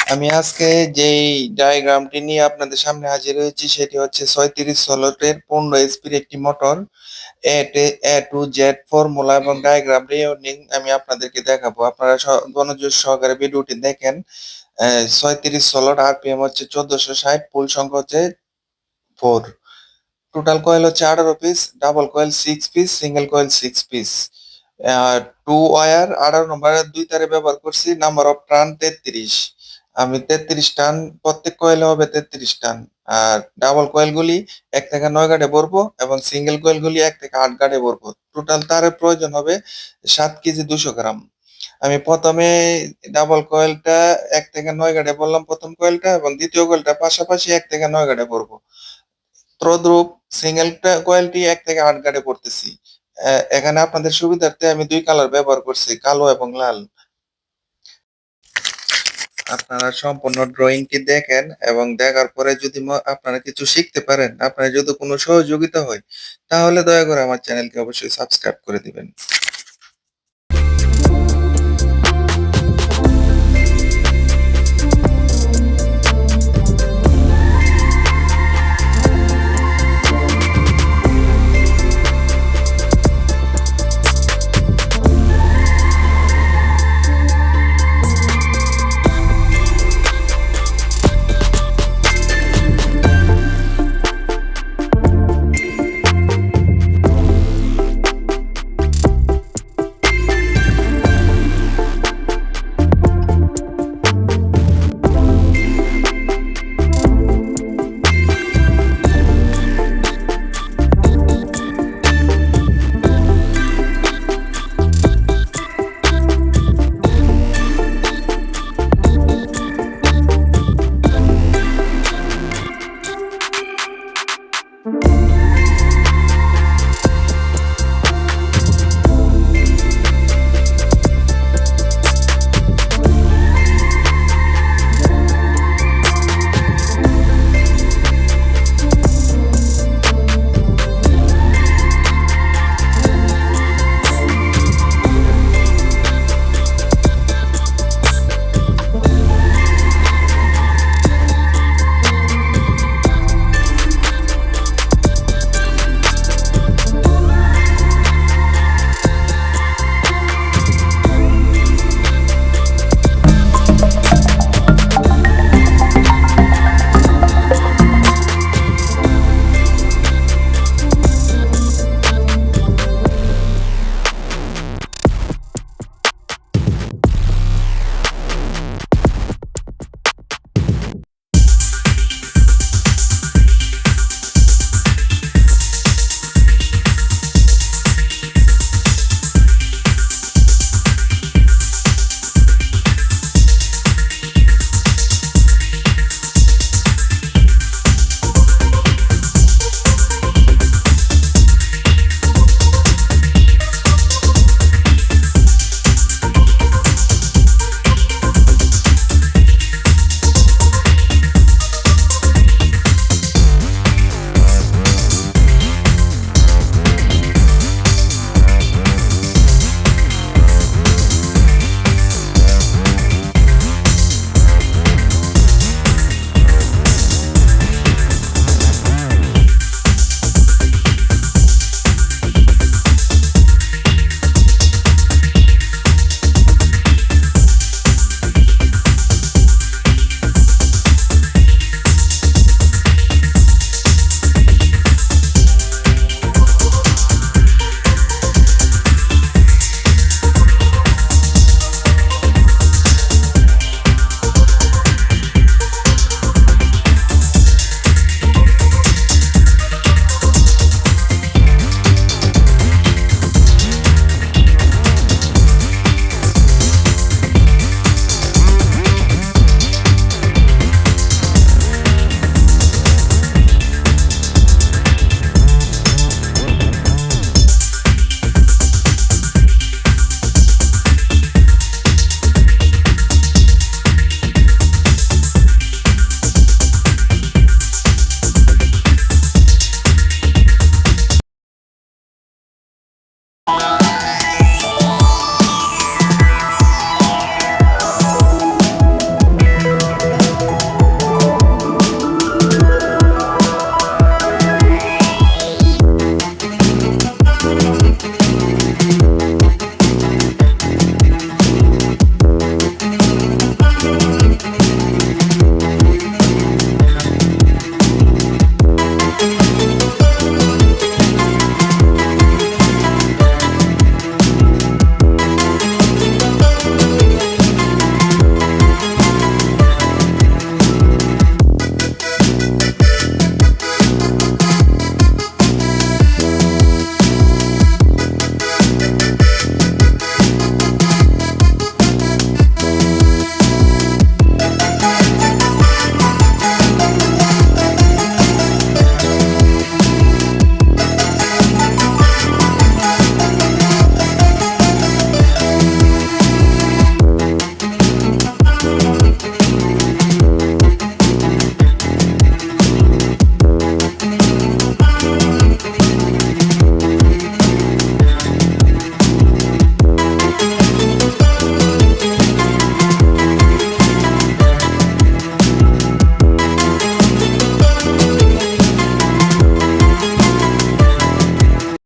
আমি আজকে যেই ডায়াগ্রামটি নিয়ে আপনাদের সামনে হাজির হয়েছি সেটি হচ্ছে 36 15 এসপির একটি motor A to Z formula এবং ডায়াগ্রাম রিউনিং আমি আপনাদেরকে দেখাবো। আপনারা মনোযোগ সহকারে ভিডিওটি দেখেন। 36 আরপিএম হচ্ছে 1460, পুল সংখ্যা হচ্ছে 4, টোটাল কয়েল হচ্ছে 18 পিস, ডাবল কয়েল 6 পিস, সিঙ্গেল কয়েল 6 পিস, 2 ওয়্যার 18 নম্বরের 2 তারে ব্যবহার করছি। Number of turn 33। আমি 33 টান, প্রত্যেক কয়েলে হবে 33 টান। আর ডাবল কয়েল গুলি 1 থেকে 9 গাঁটে ভরবো এবং সিঙ্গেল কয়েল গুলি 1 থেকে 8 গাঁটে ভরবো। টোটাল তারের প্রয়োজন হবে 7 কেজি 200 গ্রাম। আমি প্রথমে ডাবল কয়েলটা 1 থেকে 9 গাঁটে বললাম, প্রথম কয়েলটা, এবং দ্বিতীয় কয়েলটা পাশাপাশি 1 থেকে 9 গাঁটে ভরবো। তদ্রূপ সিঙ্গেল কয়েলটি 1 থেকে 8 গাঁটে পড়তেছি। এখানে আপনাদের সুবিধার্থে আমি 2 কালার ব্যবহার করছি, কালো এবং লাল। আপনারা সম্পূর্ণ ড্রয়িংটি দেখেন এবং দেখার পরে যদি আপনারা কিছু শিখতে পারেন, আপনার যদি কোনো সহযোগিতা হয়, তাহলে দয়া করে আমার চ্যানেলকে অবশ্যই সাবস্ক্রাইব করে দিবেন।